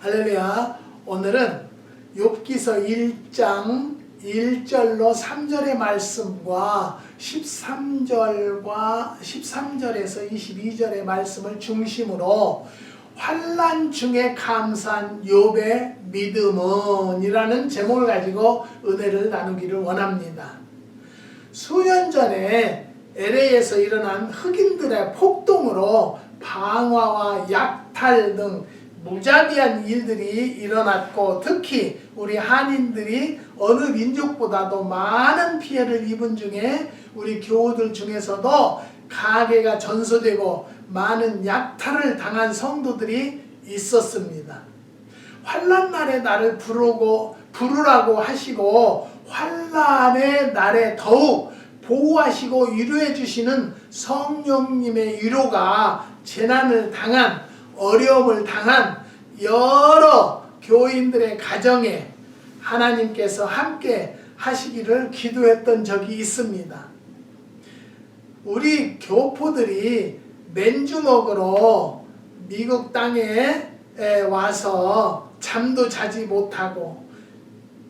할렐루야. 오늘은 욥기서 1장 1절로 3절의 말씀과 13절에서 22절의 말씀을 중심으로 환난 중에 감사한 욥의 믿음은 이라는 제목을 가지고 은혜를 나누기를 원합니다. 수년 전에 LA에서 일어난 흑인들의 폭동으로 방화와 약탈 등 무자비한 일들이 일어났고, 특히 우리 한인들이 어느 민족보다도 많은 피해를 입은 중에 우리 교우들 중에서도 가계가 전소되고 많은 약탈을 당한 성도들이 있었습니다. 환난 날에 나를 부르라고 하시고 환난의 날에 더욱 보호하시고 위로해 주시는 성령님의 위로가 재난을 당한, 어려움을 당한 여러 교인들의 가정에 하나님께서 함께 하시기를 기도했던 적이 있습니다. 우리 교포들이 맨주먹으로 미국 땅에 와서 잠도 자지 못하고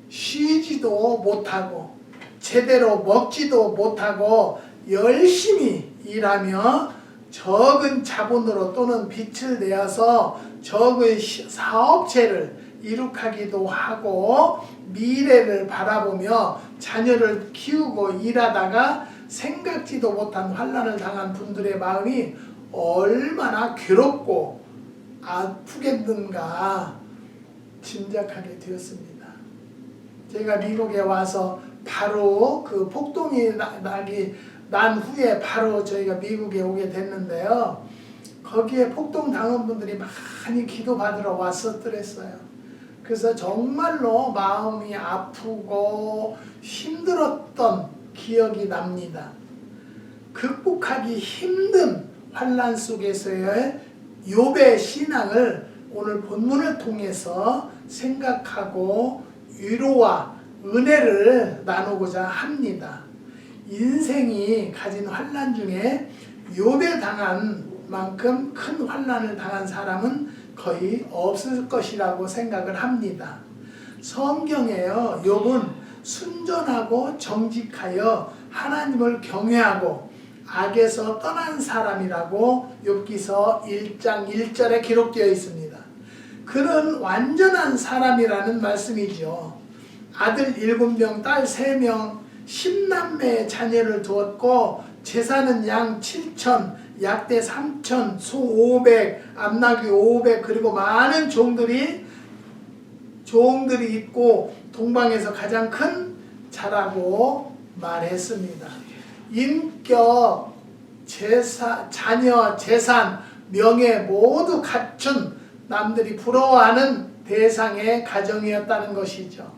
쉬지도 못하고 제대로 먹지도 못하고 열심히 일하며 적은 자본으로 또는 빚을 내어서 적은 사업체를 이룩하기도 하고 미래를 바라보며 자녀를 키우고 일하다가 생각지도 못한 환난을 당한 분들의 마음이 얼마나 괴롭고 아프겠는가 짐작하게 되었습니다. 제가 미국에 와서 바로 그 폭동이 난 후에 바로 저희가 미국에 오게 됐는데요. 거기에 폭동 당한 분들이 많이 기도받으러 왔었더랬어요. 그래서 정말로 마음이 아프고 힘들었던 기억이 납니다. 극복하기 힘든 환난 속에서의 욥의 신앙을 오늘 본문을 통해서 생각하고 위로와 은혜를 나누고자 합니다. 인생이 가진 환난 중에 욥에 당한 만큼 큰 환난을 당한 사람은 거의 없을 것이라고 생각을 합니다. 성경에요, 욥은 순전하고 정직하여 하나님을 경외하고 악에서 떠난 사람이라고 욥기서 1장 1절에 기록되어 있습니다. 그는 완전한 사람이라는 말씀이죠. 아들 7명, 딸 3명, 10남매의 자녀를 두었고 재산은 양 7천, 약대 3천, 소 500, 암나귀 500, 그리고 많은 종들이 있고 동방에서 가장 큰 자라고 말했습니다. 인격, 자녀, 재산, 명예 모두 갖춘 남들이 부러워하는 대상의 가정이었다는 것이죠.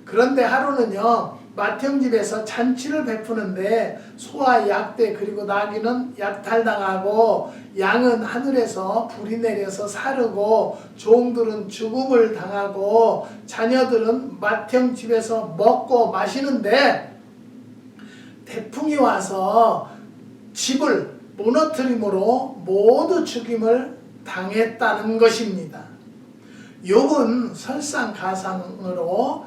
그런데 하루는요, 맏형 집에서 잔치를 베푸는데 소와 약대 그리고 나귀는 약탈당하고 양은 하늘에서 불이 내려서 사르고 종들은 죽음을 당하고 자녀들은 맏형 집에서 먹고 마시는데 태풍이 와서 집을 무너뜨림으로 모두 죽임을 당했다는 것입니다. 욥은 설상가상으로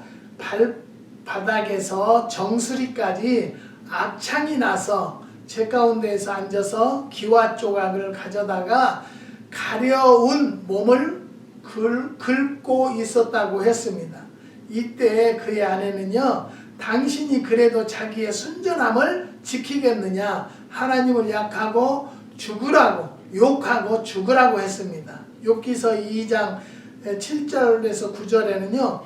바닥에서 정수리까지 악창이 나서 제 가운데에서 앉아서 기와 조각을 가져다가 가려운 몸을 긁고 있었다고 했습니다. 이때 그의 아내는요, 당신이 그래도 자기의 순전함을 지키겠느냐, 하나님을 욕하고 죽으라고 했습니다. 욥기서 2장 7절에서 9절에는요,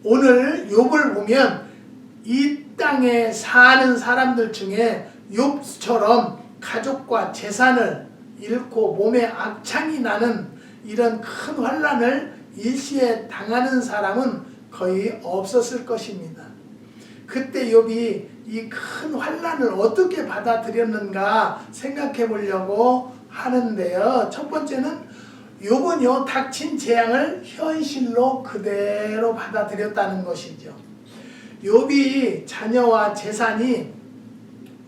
오늘 욥을 보면 이 땅에 사는 사람들 중에 욥처럼 가족과 재산을 잃고 몸에 악창이 나는 이런 큰 환난을 일시에 당하는 사람은 거의 없었을 것입니다. 그때 욥이 이 큰 환난을 어떻게 받아들였는가 생각해 보려고 하는데요. 첫 번째는 욥은요, 닥친 재앙을 현실로 그대로 받아들였다는 것이죠. 욥이 자녀와 재산이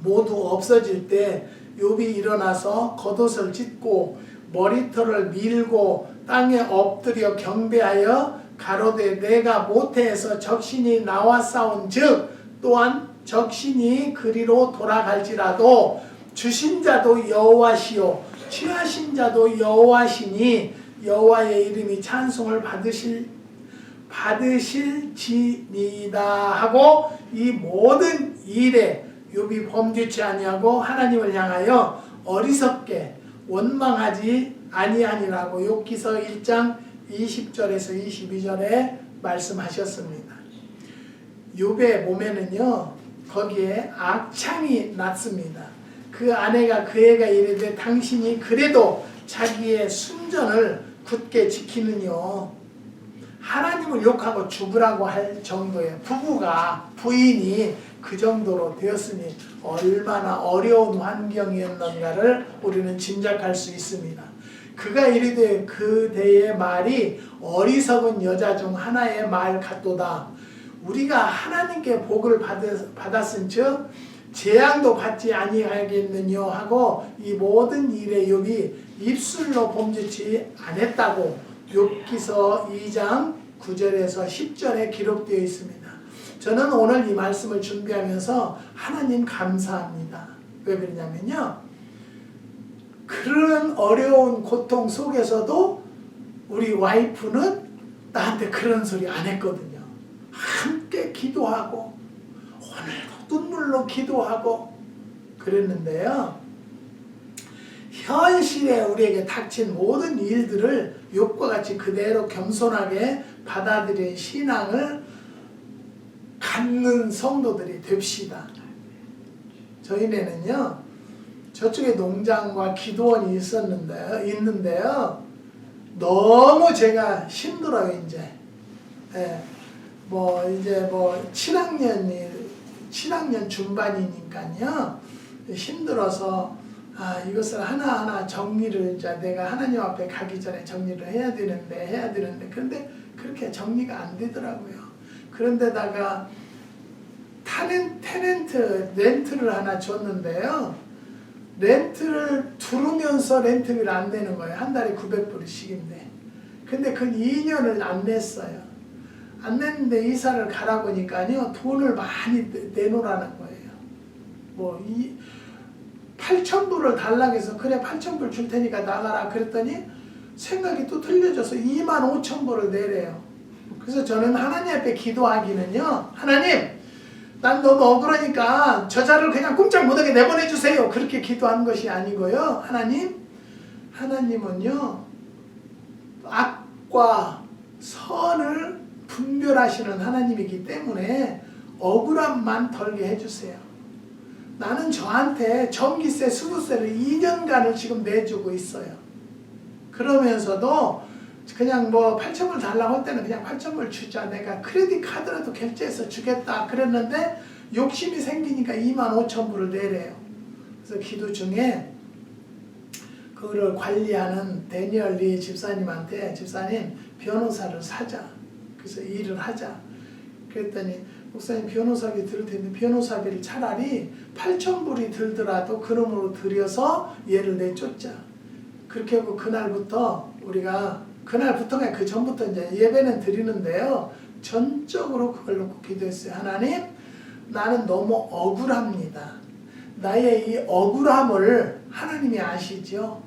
모두 없어질 때 욥이 일어나서 겉옷을 찢고 머리털을 밀고 땅에 엎드려 경배하여 가로되 내가 모태에서 적신이 나와 싸운 즉 또한 적신이 그리로 돌아갈지라도 주신 자도 여호와시요 취하신 자도 여호와시니 여호와의 이름이 찬송을 받으실지니이다 하고 이 모든 일에 욥이 범죄치 아니하고 하나님을 향하여 어리석게 원망하지 아니하니라고 욥기서 1장 20절에서 22절에 말씀하셨습니다. 욥의 몸에는요 거기에 악창이 났습니다. 그 아내가 그에게 이르되 당신이 그래도 자기의 순전을 굳게 지키느뇨 하나님을 욕하고 죽으라고 할 정도의 부인이 그 정도로 되었으니 얼마나 어려운 환경이었는가를 우리는 짐작할 수 있습니다. 그가 이르되 그대의 말이 어리석은 여자 중 하나의 말 같도다. 우리가 하나님께 복을 받았은 즉 재앙도 받지 아니하겠느냐 하고 이 모든 일에 욥이 입술로 범죄치 않았다고 욥기서 2장 9절에서 10절에 기록되어 있습니다. 저는 오늘 이 말씀을 준비하면서 하나님 감사합니다. 왜 그러냐면요. 그런 어려운 고통 속에서도 우리 와이프는 나한테 그런 소리 안 했거든요. 함께 기도하고 오늘도 눈물로 기도하고 그랬는데요. 현실에 우리에게 닥친 모든 일들을 욥과 같이 그대로 겸손하게 받아들인 신앙을 갖는 성도들이 됩시다. 저희네는요 저쪽에 농장과 기도원이 있는데요 너무 제가 힘들어요. 이제 이제 7학년 중반이니까요 힘들어서 이것을 하나하나 정리를 이제 내가 하나님 앞에 가기 전에 정리를 해야 되는데 그런데 그렇게 정리가 안 되더라고요. 그런데다가 테넌트 렌트를 하나 줬는데요. 렌트를 두르면서 렌트비를 안 내는 거예요. 한 달에 900불씩인데. 근데 그 2년을 안 냈어요. 안 냈는데 이사를 가라고 하니까요. 돈을 많이 내놓으라는 거예요. 8,000불을 달라고 해서 그래 8,000불 줄 테니까 나가라 그랬더니 생각이 또 틀려져서 25,000불을 내래요. 그래서 저는 하나님 앞에 기도하기는요. 하나님 난 너무 억울하니까 저자를 그냥 꼼짝 못하게 내보내주세요. 그렇게 기도하는 것이 아니고요. 하나님은요. 악과 선을 분별하시는 하나님이기 때문에 억울함만 덜게 해주세요. 나는 저한테 전기세, 수도세를 2년간을 지금 내주고 있어요. 그러면서도 그냥 8,000불 달라고 할 때는 그냥 8,000불 주자. 내가 크레딧 카드라도 결제해서 주겠다. 그랬는데 욕심이 생기니까 25,000불을 내래요. 그래서 기도 중에 그거를 관리하는 데니얼 리 집사님한테 집사님 변호사를 사자. 그래서 일을 하자. 그랬더니 목사님 변호사비 들을 텐데 변호사비를 차라리 8,000불이 들더라도 그놈으로 들여서 얘를 내쫓자. 그렇게 하고 그날부터가 그 전부터 이제 예배는 드리는데요. 전적으로 그걸 놓고 기도했어요. 하나님, 나는 너무 억울합니다. 나의 이 억울함을 하나님이 아시죠?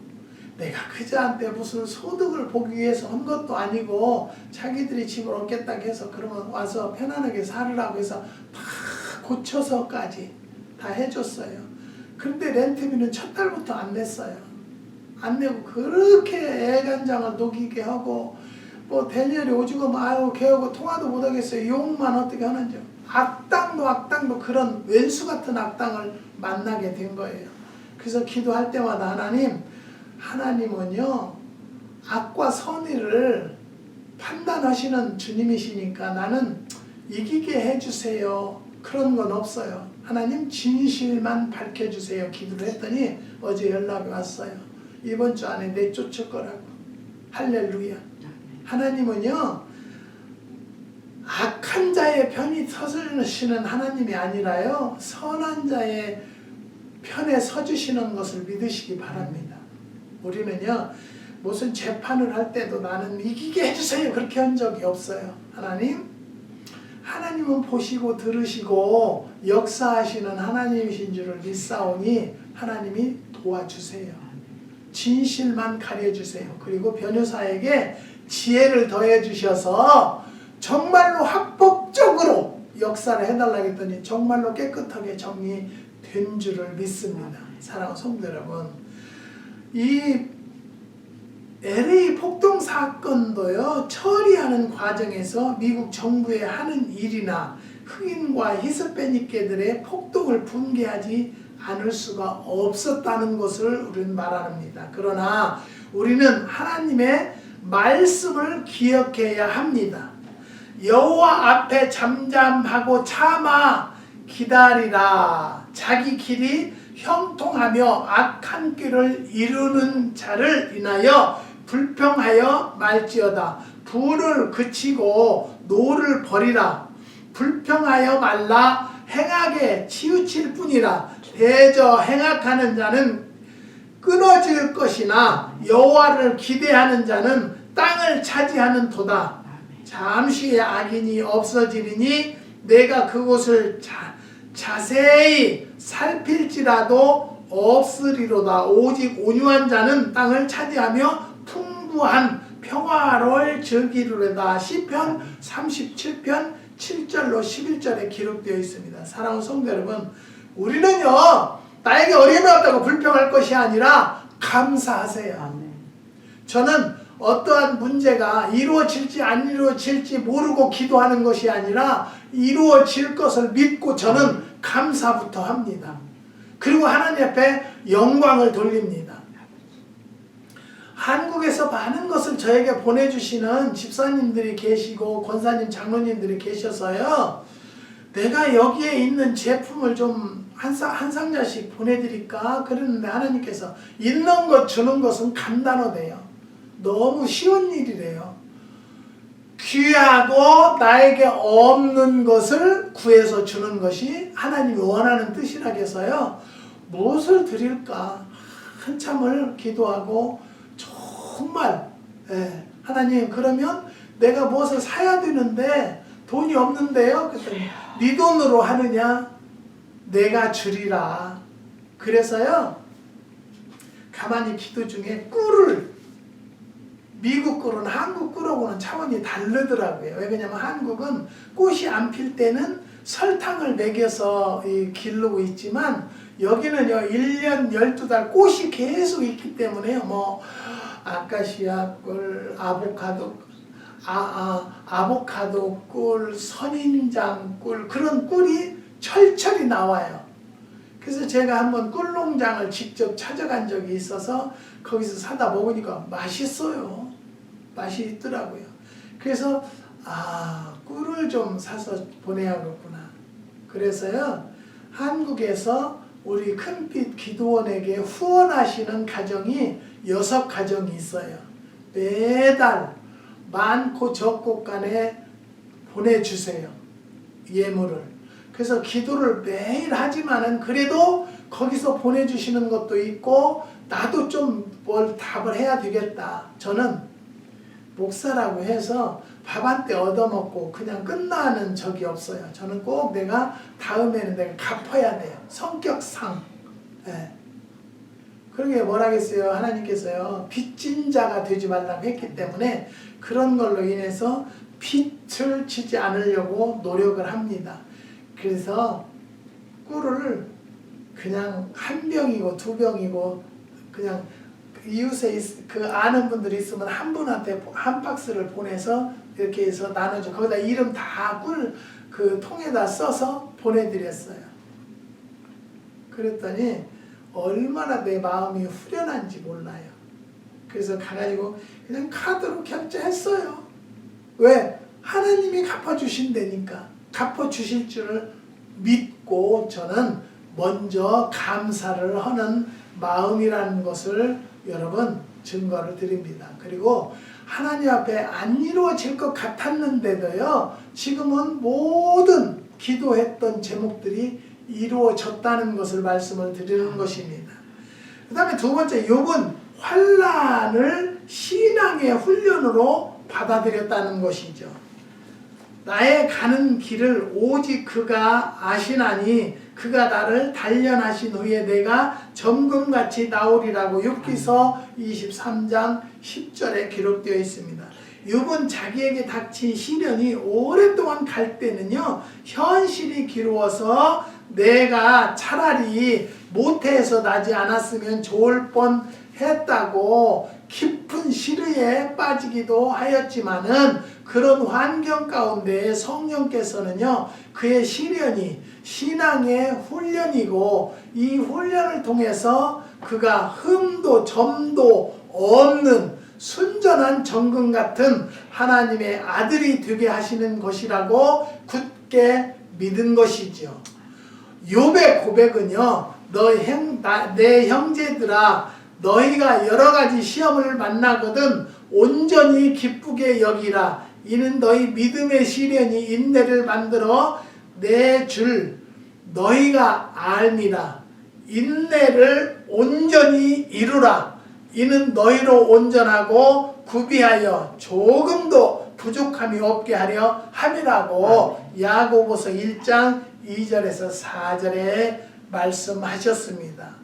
내가 그자한테 무슨 소득을 보기 위해서 한 것도 아니고 자기들이 집을 얻겠다고 해서 그러면 와서 편안하게 살으라고 해서 다 고쳐서까지 다 해줬어요. 그런데 렌트비는 첫 달부터 안 냈어요. 안 내고 그렇게 애간장을 녹이게 하고 데니얼이 오죽하면 걔하고 통화도 못하겠어요. 욕만 어떻게 하는지. 악당도 그런 왼수 같은 악당을 만나게 된 거예요. 그래서 기도할 때마다 하나님은요 악과 선의를 판단하시는 주님이시니까 나는 이기게 해주세요. 그런 건 없어요. 하나님 진실만 밝혀주세요. 기도를 했더니 어제 연락이 왔어요. 이번 주 안에 내쫓을 거라고. 할렐루야. 하나님은요 악한 자의 편이 서시는 하나님이 아니라요 선한 자의 편에 서주시는 것을 믿으시기 바랍니다. 우리는요 무슨 재판을 할 때도 나는 이기게 해주세요 그렇게 한 적이 없어요. 하나님은 보시고 들으시고 역사하시는 하나님이신 줄을 믿사오니 하나님이 도와주세요. 진실만 가려주세요. 그리고 변호사에게 지혜를 더해 주셔서 정말로 합법적으로 역사를 해달라고 했더니 정말로 깨끗하게 정리된 줄을 믿습니다. 사랑하는 성도 여러분, 이 LA 폭동 사건도요, 처리하는 과정에서 미국 정부의 하는 일이나 흑인과 히스패닉계들의 폭동을 붕괴하지 않을 수가 없었다는 것을 우리는 말합니다. 그러나 우리는 하나님의 말씀을 기억해야 합니다. 여호와 앞에 잠잠하고 참아 기다리라. 자기 길이 형통하며 악한 길을 이루는 자를 인하여 불평하여 말지어다. 불을 그치고 노를 버리라. 불평하여 말라. 행악에 치우칠 뿐이라. 대저 행악하는 자는 끊어질 것이나 여호와를 기대하는 자는 땅을 차지하는 도다. 잠시의 악인이 없어지리니 내가 그곳을 자세히 살필지라도 없으리로다. 오직 온유한 자는 땅을 차지하며 풍부한 평화를 즐기리로다. 시편 37편 7절로 11절에 기록되어 있습니다. 사랑하는 성도 여러분, 우리는요 나에게 어려움이 없다고 불평할 것이 아니라 감사하세요. 저는 어떠한 문제가 이루어질지 안 이루어질지 모르고 기도하는 것이 아니라 이루어질 것을 믿고 저는 감사부터 합니다. 그리고 하나님 앞에 영광을 돌립니다. 한국에서 많은 것을 저에게 보내주시는 집사님들이 계시고 권사님, 장로님들이 계셔서요, 내가 여기에 있는 제품을 좀 한 상자씩 보내드릴까 그랬는데 하나님께서 있는 것 주는 것은 간단하대요. 너무 쉬운 일이래요. 귀하고 나에게 없는 것을 구해서 주는 것이 하나님이 원하는 뜻이라 해서요, 무엇을 드릴까 한참을 기도하고 정말 하나님, 그러면 내가 무엇을 사야 되는데 돈이 없는데요. 그랬더니 네 돈으로 하느냐? 내가 주리라. 그래서요 가만히 기도 중에 꿀을, 미국 꿀은 한국 꿀하고는 차원이 다르더라고요. 왜 그러냐면 한국은 꽃이 안 필 때는 설탕을 먹여서 기르고 있지만 여기는요 1년 12달 꽃이 계속 있기 때문에요. 뭐 아카시아 꿀, 아보카도 꿀, 선인장 꿀, 그런 꿀이 철철이 나와요. 그래서 제가 한번 꿀농장을 직접 찾아간 적이 있어서 거기서 사다 먹으니까 맛있어요. 맛이 있더라고요. 그래서 꿀을 좀 사서 보내야겠구나. 그래서요 한국에서 우리 큰빛 기도원에게 후원하시는 가정이 6가정이 있어요. 매달 많고 적고 간에 보내주세요. 예물을. 그래서 기도를 매일 하지만은 그래도 거기서 보내주시는 것도 있고 나도 좀 뭘 답을 해야 되겠다. 저는 목사라고 해서 밥 한 때 얻어먹고 그냥 끝나는 적이 없어요. 저는 꼭 내가 다음에는 내가 갚아야 돼요. 성격상. 그러게 뭐라겠어요. 하나님께서요 빚진 자가 되지 말라고 했기 때문에 그런 걸로 인해서 빚을 지지 않으려고 노력을 합니다. 그래서 꿀을 그냥 1병이고 2병이고 그냥 이웃에 아는 분들이 있으면 한 분한테 한 박스를 보내서 이렇게 해서 나눠줘. 거기다 이름 다 꿀 그 통에다 써서 보내드렸어요. 그랬더니 얼마나 내 마음이 후련한지 몰라요. 그래서 가가지고 그냥 카드로 결제했어요. 왜? 하나님이 갚아주신다니까. 갚아주실 줄을 믿고 저는 먼저 감사를 하는 마음이라는 것을 여러분 증거를 드립니다. 그리고 하나님 앞에 안 이루어질 것 같았는데도요 지금은 모든 기도했던 제목들이 이루어졌다는 것을 말씀을 드리는 것입니다. 그 다음에 두 번째, 욥은 환난을 신앙의 훈련으로 받아들였다는 것이죠. 나의 가는 길을 오직 그가 아시나니 그가 나를 단련하신 후에 내가 점금같이 나오리라고 욥기서 23장 10절에 기록되어 있습니다. 욥은 자기에게 닥친 시련이 오랫동안 갈 때는요, 현실이 기로워서 내가 차라리 모태에서 나지 않았으면 좋을 뻔했다고 깊은 시르에 빠지기도 하였지만은, 그런 환경 가운데 성령께서는요, 그의 시련이 신앙의 훈련이고, 이 훈련을 통해서 그가 흠도 점도 없는 순전한 정금 같은 하나님의 아들이 되게 하시는 것이라고 굳게 믿은 것이죠. 욥의 고백은요, 내 형제들아, 너희가 여러 가지 시험을 만나거든 온전히 기쁘게 여기라. 이는 너희 믿음의 시련이 인내를 만들어 내 줄 너희가 알미라. 인내를 온전히 이루라. 이는 너희로 온전하고 구비하여 조금도 부족함이 없게 하려 함이라고 야고보서 1장 2절에서 4절에 말씀하셨습니다.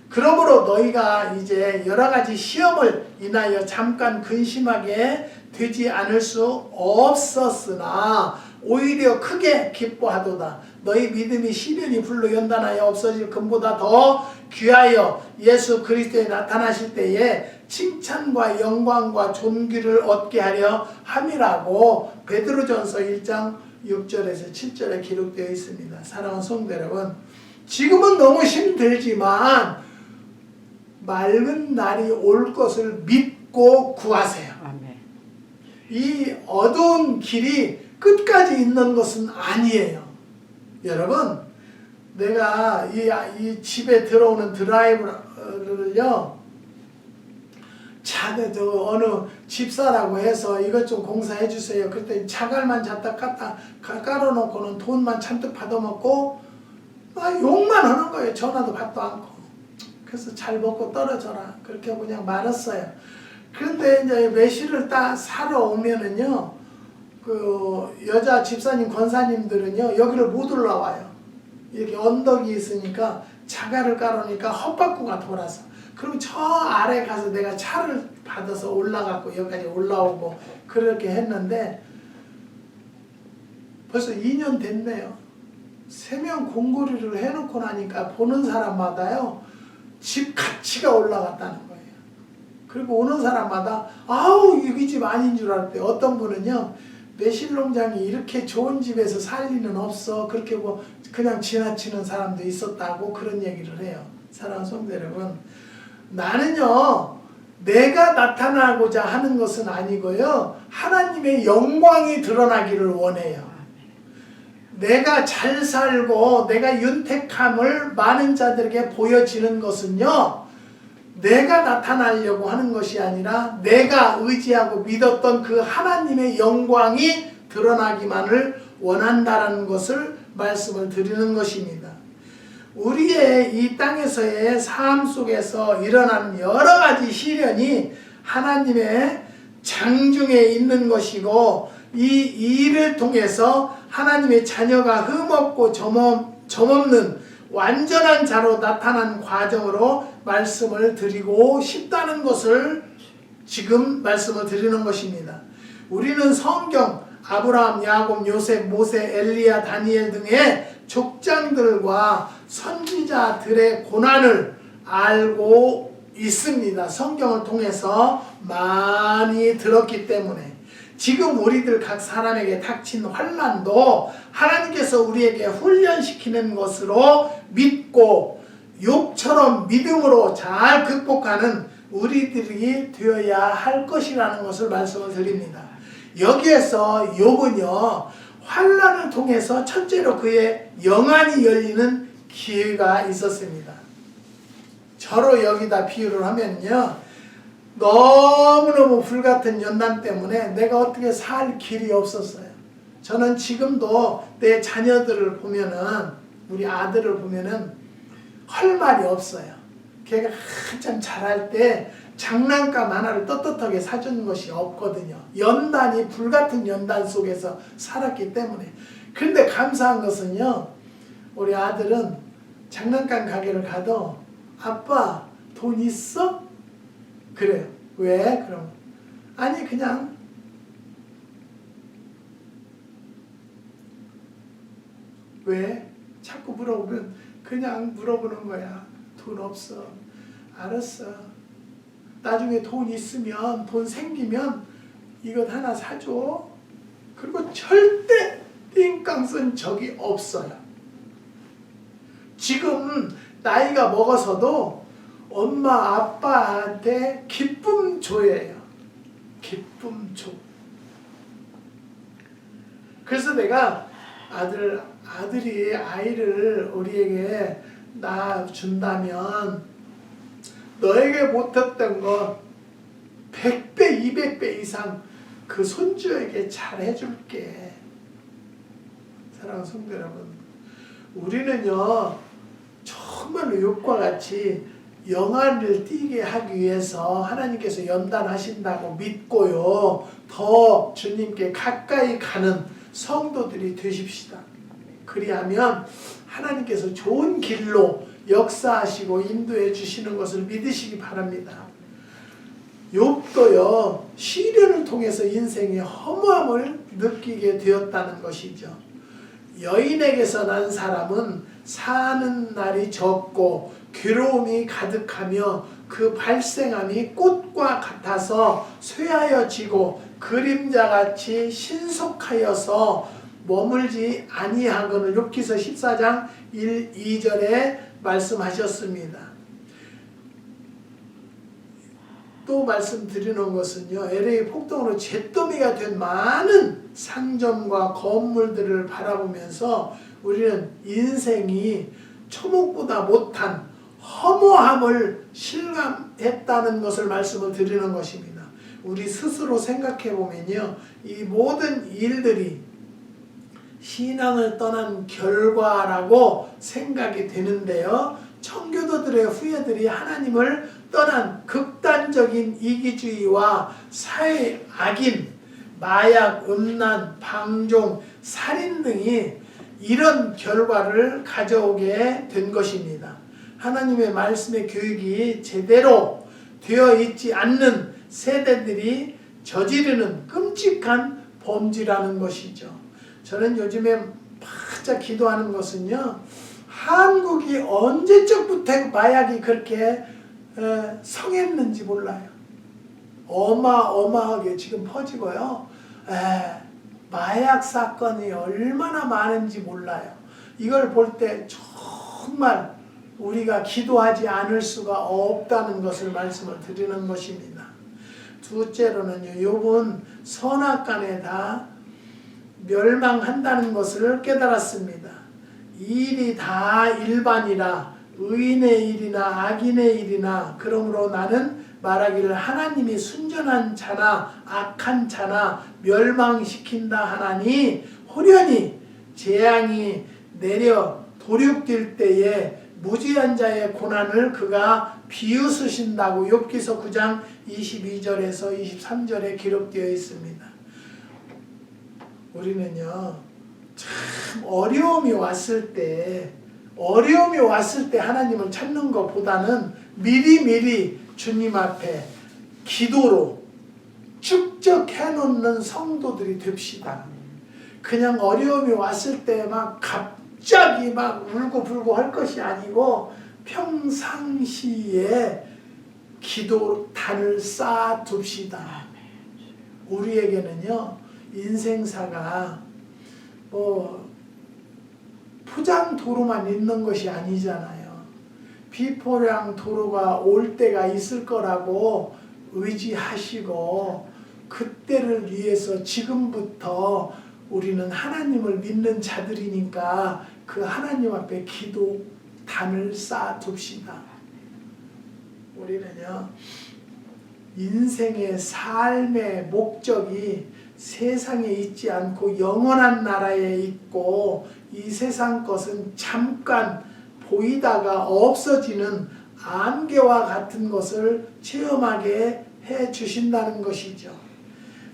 그러므로 너희가 이제 여러 가지 시험을 인하여 잠깐 근심하게 되지 않을 수 없었으나 오히려 크게 기뻐하도다. 너희 믿음이 시련이 불로 연단하여 없어질 금보다 더 귀하여 예수 그리스도에 나타나실 때에 칭찬과 영광과 존귀를 얻게 하려 함이라고 베드로전서 1장 6절에서 7절에 기록되어 있습니다. 사랑하는 성도 여러분, 지금은 너무 힘들지만 맑은 날이 올 것을 믿고 구하세요. 아멘. 이 어두운 길이 끝까지 있는 것은 아니에요. 여러분, 내가 이 집에 들어오는 드라이브를요, 어느 집사라고 해서 이것 좀 공사해 주세요. 그때 자갈만 잔뜩 갖다 깔아놓고는 돈만 잔뜩 받아먹고 욕만 하는 거예요. 전화도 받도 않고. 그래서 잘 먹고 떨어져라. 그렇게 그냥 말았어요. 그런데 이제 매실을 딱 사러 오면은요, 그 여자 집사님 권사님들은요, 여기를 못 올라와요. 이렇게 언덕이 있으니까 자갈을 깔으니까 헛바꾸가 돌아서. 그럼 저 아래 가서 내가 차를 받아서 올라갔고 여기까지 올라오고 그렇게 했는데 벌써 2년 됐네요. 3명 공고리를 해놓고 나니까 보는 사람마다요, 집 가치가 올라갔다는 거예요. 그리고 오는 사람마다 아우 이 집 아닌 줄 알았대. 어떤 분은요, 매실농장이 이렇게 좋은 집에서 살 리는 없어. 그렇게 뭐 그냥 지나치는 사람도 있었다고 그런 얘기를 해요. 사랑하는 성도 여러분, 나는요, 내가 나타나고자 하는 것은 아니고요, 하나님의 영광이 드러나기를 원해요. 내가 잘 살고 내가 윤택함을 많은 자들에게 보여지는 것은요, 내가 나타나려고 하는 것이 아니라 내가 의지하고 믿었던 그 하나님의 영광이 드러나기만을 원한다라는 것을 말씀을 드리는 것입니다. 우리의 이 땅에서의 삶 속에서 일어나는 여러 가지 시련이 하나님의 장중에 있는 것이고, 이 일을 통해서 하나님의 자녀가 흠없고 점없는 완전한 자로 나타난 과정으로 말씀을 드리고 싶다는 것을 지금 말씀을 드리는 것입니다. 우리는 성경 아브라함, 야곱, 요셉, 모세, 엘리야, 다니엘 등의 족장들과 선지자들의 고난을 알고 있습니다. 성경을 통해서 많이 들었기 때문에 지금 우리들 각 사람에게 닥친 환난도 하나님께서 우리에게 훈련시키는 것으로 믿고 욥처럼 믿음으로 잘 극복하는 우리들이 되어야 할 것이라는 것을 말씀을 드립니다. 여기에서 욥은요, 환난을 통해서 첫째로 그의 영안이 열리는 기회가 있었습니다. 저로 여기다 비유를 하면요, 너무너무 불같은 연단 때문에 내가 어떻게 살 길이 없었어요. 저는 지금도 내 자녀들을 보면은, 우리 아들을 보면은 할 말이 없어요. 걔가 한참 자랄 때 장난감 하나를 떳떳하게 사준 것이 없거든요. 연단이 불같은 연단 속에서 살았기 때문에. 그런데 감사한 것은요, 우리 아들은 장난감 가게를 가도 아빠 돈 있어? 그래요. 왜? 그럼 아니 그냥 왜? 자꾸 물어보면 그냥 물어보는 거야. 돈 없어. 알았어. 나중에 돈 있으면, 돈 생기면 이것 하나 사줘. 그리고 절대 띵깡 쓴 적이 없어요. 지금 나이가 먹어서도 엄마 아빠한테 기쁨 줘예요. 기쁨 줘. 그래서 내가 아들이 아이를 우리에게 낳아준다면 너에게 못했던 것 100배, 200배 이상 그 손주에게 잘해줄게. 사랑하는 성도 여러분, 우리는요 정말로 욥과 같이 영안을 띠게 하기 위해서 하나님께서 연단하신다고 믿고요, 더 주님께 가까이 가는 성도들이 되십시다. 그리하면 하나님께서 좋은 길로 역사하시고 인도해 주시는 것을 믿으시기 바랍니다. 욥도요 시련을 통해서 인생의 허무함을 느끼게 되었다는 것이죠. 여인에게서 난 사람은 사는 날이 적고 괴로움이 가득하며 그 발생함이 꽃과 같아서 쇠하여지고 그림자같이 신속하여서 머물지 아니하거늘. 욥기서 14장 1, 2절에 말씀하셨습니다. 또 말씀드리는 것은요, LA 폭동으로 잿더미가 된 많은 상점과 건물들을 바라보면서 우리는 인생이 초목보다 못한 허무함을 실감했다는 것을 말씀을 드리는 것입니다. 우리 스스로 생각해 보면요, 이 모든 일들이 신앙을 떠난 결과라고 생각이 되는데요, 청교도들의 후예들이 하나님을 떠난 극단적인 이기주의와 사회 악인, 마약, 음란, 방종, 살인 등이 이런 결과를 가져오게 된 것입니다. 하나님의 말씀의 교육이 제대로 되어 있지 않는 세대들이 저지르는 끔찍한 범죄라는 것이죠. 저는 요즘에 바짝 기도하는 것은요, 한국이 언제적부터 마약이 그렇게 성했는지 몰라요. 어마어마하게 지금 퍼지고요. 마약 사건이 얼마나 많은지 몰라요. 이걸 볼 때 정말 우리가 기도하지 않을 수가 없다는 것을 말씀을 드리는 것입니다. 둘째로는요, 욥은 선악간에 다 멸망한다는 것을 깨달았습니다. 일이 다 일반이라 의인의 일이나 악인의 일이나 그러므로 나는 말하기를 하나님이 순전한 자나 악한 자나 멸망시킨다 하나니 호련히 재앙이 내려 도륙될 때에 무지한 자의 고난을 그가 비웃으신다고 욥기서 9장 22절에서 23절에 기록되어 있습니다. 우리는요 참 어려움이 왔을 때 하나님을 찾는 것보다는 미리미리 주님 앞에 기도로 축적해 놓는 성도들이 됩시다. 그냥 어려움이 왔을 때 막 갑자기 막 울고불고 할 것이 아니고 평상시에 기도단을 쌓아둡시다. 우리에게는요 인생사가 포장 도로만 있는 것이 아니잖아요. 비포장 도로가 올 때가 있을 거라고 의지하시고 그때를 위해서 지금부터 우리는 하나님을 믿는 자들이니까 그 하나님 앞에 기도단을 쌓아둡시다. 우리는요 인생의 삶의 목적이 세상에 있지 않고 영원한 나라에 있고 이 세상 것은 잠깐 보이다가 없어지는 안개와 같은 것을 체험하게 해 주신다는 것이죠.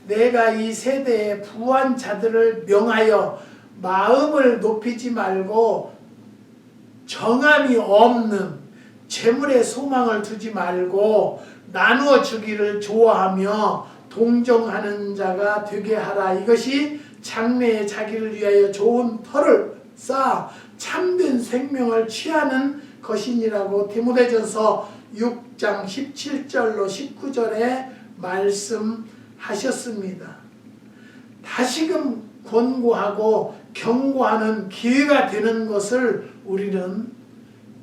내가 이 세대의 부한 자들을 명하여 마음을 높이지 말고 정함이 없는 재물의 소망을 두지 말고 나누어 주기를 좋아하며 동정하는 자가 되게 하라. 이것이 장래에 자기를 위하여 좋은 터를 쌓아 참된 생명을 취하는 것이니라고 디모데전서 6장 17절로 19절에 말씀하셨습니다. 다시금 권고하고 경고하는 기회가 되는 것을 우리는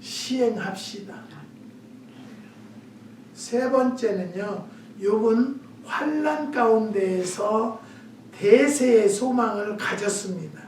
시행합시다. 세 번째는요, 욥은 환난 가운데에서 대세의 소망을 가졌습니다.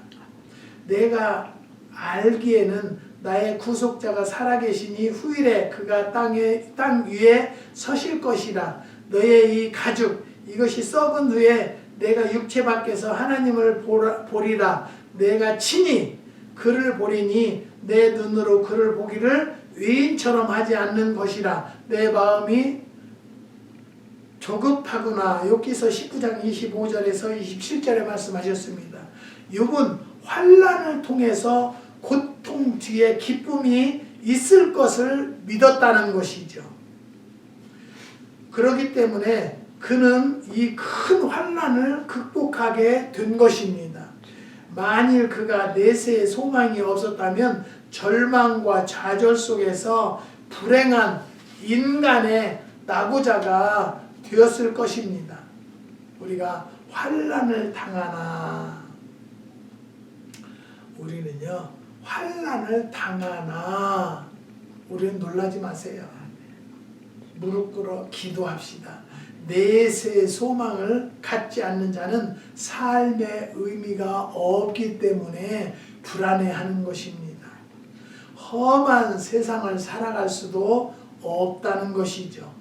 내가 알기에는 나의 구속자가 살아계시니 후일에 그가 땅 위에 서실 것이라. 너의 이 가죽 이것이 썩은 후에 내가 육체 밖에서 하나님을 보리라. 내가 친히 그를 보리니 내 눈으로 그를 보기를 의인처럼 하지 않는 것이라. 내 마음이 조급하구나. 욥기서 19장 25절에서 27절에 말씀하셨습니다. 욥은 환난을 통해서 고통 뒤에 기쁨이 있을 것을 믿었다는 것이죠. 그렇기 때문에 그는 이 큰 환난을 극복하게 된 것입니다. 만일 그가 내세의 소망이 없었다면 절망과 좌절 속에서 불행한 인간의 낙오자가 되었을 것입니다. 우리가 환난을 당하나, 우리는요, 환난을 당하나 우리는 놀라지 마세요. 무릎 꿇어 기도합시다. 내세의 소망을 갖지 않는 자는 삶의 의미가 없기 때문에 불안해하는 것입니다. 험한 세상을 살아갈 수도 없다는 것이죠.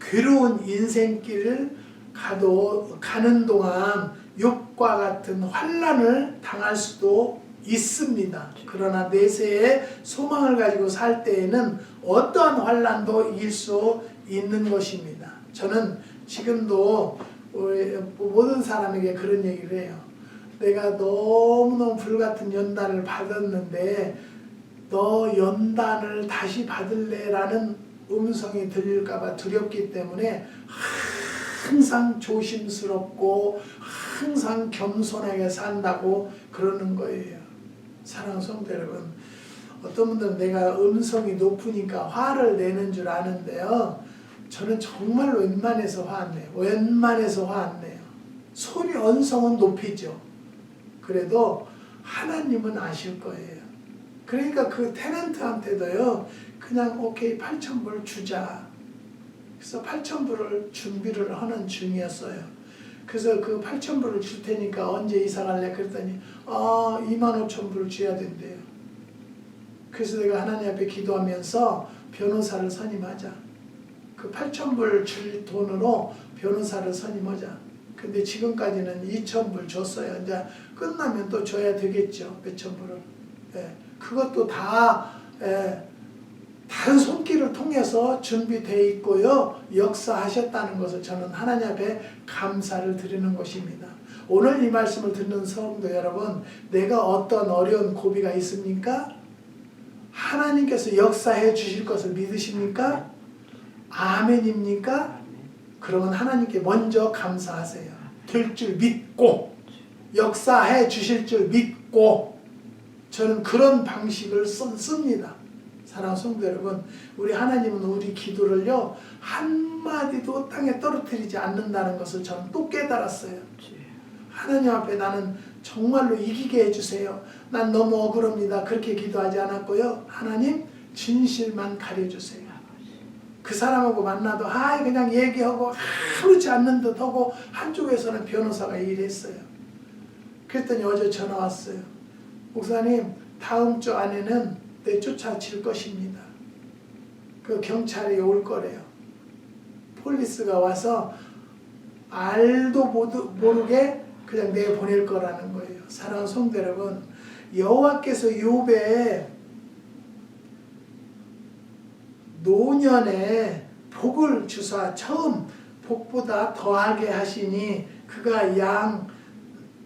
괴로운 인생길을 가는 동안 욥과 같은 환난을 당할 수도 있습니다. 그러나 내세의 소망을 가지고 살 때에는 어떠한 환난도 이길 수 있는 것입니다. 저는 지금도 우리 모든 사람에게 그런 얘기를 해요. 내가 너무너무 불같은 연단을 받았는데 너 연단을 다시 받을래? 라는 음성이 들릴까봐 두렵기 때문에 항상 조심스럽고 항상 겸손하게 산다고 그러는 거예요. 사랑하는 성도 여러분, 어떤 분들은 내가 음성이 높으니까 화를 내는 줄 아는데요, 저는 정말로 웬만해서 화 안 내요. 웬만해서 화 안 내요. 소리 언성은 높이죠. 그래도 하나님은 아실 거예요. 그러니까 그 테넌트한테도요, 그냥 오케이 8,000불 주자. 그래서 8,000불을 준비를 하는 중이었어요. 그래서 그 8,000불을 줄 테니까 언제 이사 갈래? 그랬더니 25,000불을 줘야 된대요. 그래서 내가 하나님 앞에 기도하면서 변호사를 선임하자. 그 8,000불 줄 돈으로 변호사를 선임하자. 근데 지금까지는 2,000불 줬어요. 이제 끝나면 또 줘야 되겠죠. 몇천 불을. 예, 그것도 다 다른 손길을 통해서 준비되어 있고요. 역사하셨다는 것을 저는 하나님 앞에 감사를 드리는 것입니다. 오늘 이 말씀을 듣는 성도 여러분, 내가 어떤 어려운 고비가 있습니까? 하나님께서 역사해 주실 것을 믿으십니까? 아멘입니까? 그러면 하나님께 먼저 감사하세요. 될 줄 믿고, 역사해 주실 줄 믿고, 저는 그런 방식을 씁니다. 사랑하는 성도 여러분, 우리 하나님은 우리 기도를요, 한마디도 땅에 떨어뜨리지 않는다는 것을 저는 또 깨달았어요. 하나님 앞에 나는 정말로 이기게 해주세요. 난 너무 억울합니다. 그렇게 기도하지 않았고요. 하나님, 진실만 가려주세요. 그 사람하고 만나도 그냥 얘기하고 아무렇지 않는 듯 하고, 한쪽에서는 변호사가 일했어요. 그랬더니 어제 전화 왔어요. 목사님, 다음 주 안에는 내쫓아질 것입니다. 그 경찰이 올 거래요. 폴리스가 와서 알도 모르게 그냥 내보낼 거라는 거예요. 사랑하는 성도 여러분, 여호와께서 욥의 노년에 복을 주사 처음 복보다 더하게 하시니 그가 양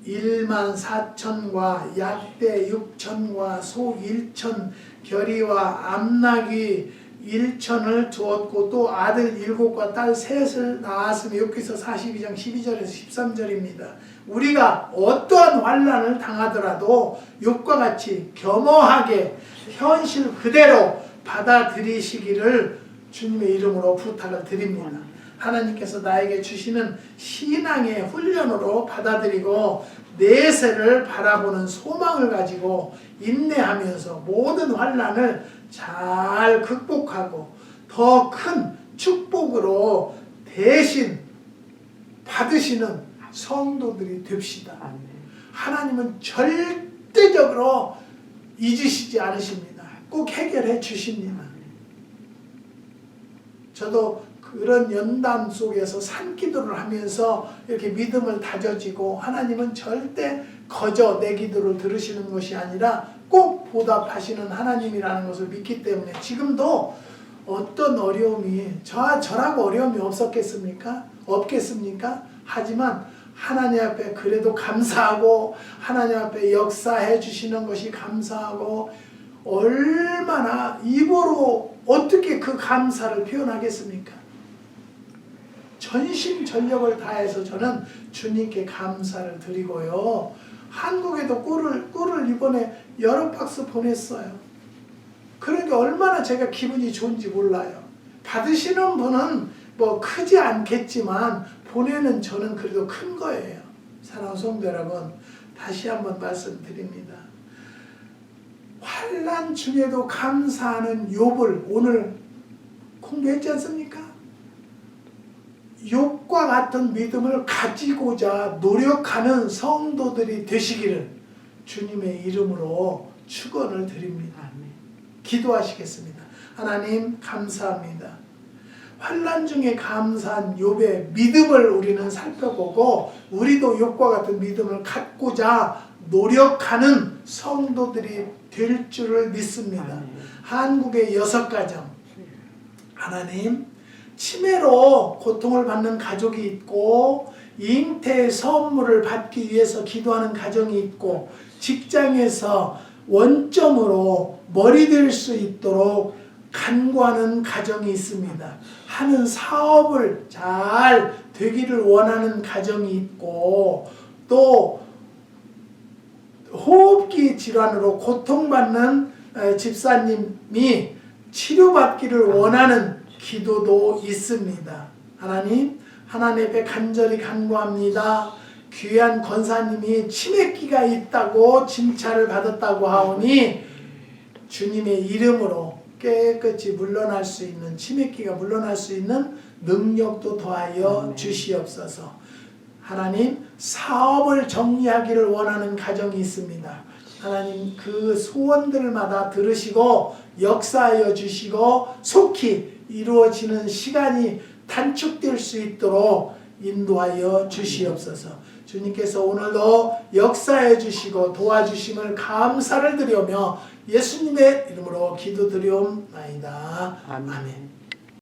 14,000과 약대 6,000과 소 1,000 결의와 암나귀 1,000을 주었고 또 아들 7과 딸 3을 낳았으며 욥기서 42장 12절에서 13절입니다. 우리가 어떠한 환난을 당하더라도 욥과 같이 겸허하게 현실 그대로 받아들이시기를 주님의 이름으로 부탁을 드립니다. 하나님께서 나에게 주시는 신앙의 훈련으로 받아들이고 내세를 바라보는 소망을 가지고 인내하면서 모든 환난을 잘 극복하고 더 큰 축복으로 대신 받으시는 성도들이 됩시다. 하나님은 절대적으로 잊으시지 않으십니다. 꼭 해결해 주십니다. 저도 그런 연단 속에서 산기도를 하면서 이렇게 믿음을 다져지고 하나님은 절대 거저 내 기도를 들으시는 것이 아니라 꼭 보답하시는 하나님이라는 것을 믿기 때문에 지금도 어떤 어려움이 저라고 어려움이 없었겠습니까? 없겠습니까? 하지만 하나님 앞에 그래도 감사하고 하나님 앞에 역사해 주시는 것이 감사하고 얼마나 입으로 어떻게 그 감사를 표현하겠습니까? 전심전력을 다해서 저는 주님께 감사를 드리고요. 한국에도 꿀을 이번에 여러 박스 보냈어요. 그러니까 얼마나 제가 기분이 좋은지 몰라요. 받으시는 분은 뭐 크지 않겠지만 보내는 저는 그래도 큰 거예요. 사랑하는 성도 여러분, 다시 한번 말씀드립니다. 환난 중에도 감사하는 욥을 오늘 공부했지 않습니까? 욥과 같은 믿음을 가지고자 노력하는 성도들이 되시기를 주님의 이름으로 축원을 드립니다. 기도하시겠습니다. 하나님 감사합니다. 환난 중에 감사한 욥의 믿음을 우리는 살펴보고 우리도 욥과 같은 믿음을 갖고자 노력하는 성도들이 될 줄을 믿습니다. 한국의 6가정 하나님 치매로 고통을 받는 가족이 있고 잉태의 선물을 받기 위해서 기도하는 가정이 있고 직장에서 원점으로 머리 될 수 있도록 간구하는 가정이 있습니다. 하는 사업을 잘 되기를 원하는 가정이 있고 또 호흡기 질환으로 고통받는 집사님이 치료받기를 원하는 기도도 있습니다. 하나님 앞에 간절히 간구합니다. 귀한 권사님이 치매기가 있다고 진찰을 받았다고 하오니 주님의 이름으로 깨끗이 물러날 수 있는 치매기가 물러날 수 있는 능력도 더하여 주시옵소서. 하나님 사업을 정리하기를 원하는 가정이 있습니다. 하나님 그 소원들마다 들으시고 역사하여 주시고 속히 이루어지는 시간이 단축될 수 있도록 인도하여 주시옵소서. 주님께서 오늘도 역사해 주시고 도와주심을 감사를 드리며 예수님의 이름으로 기도드리옵나이다. 아멘.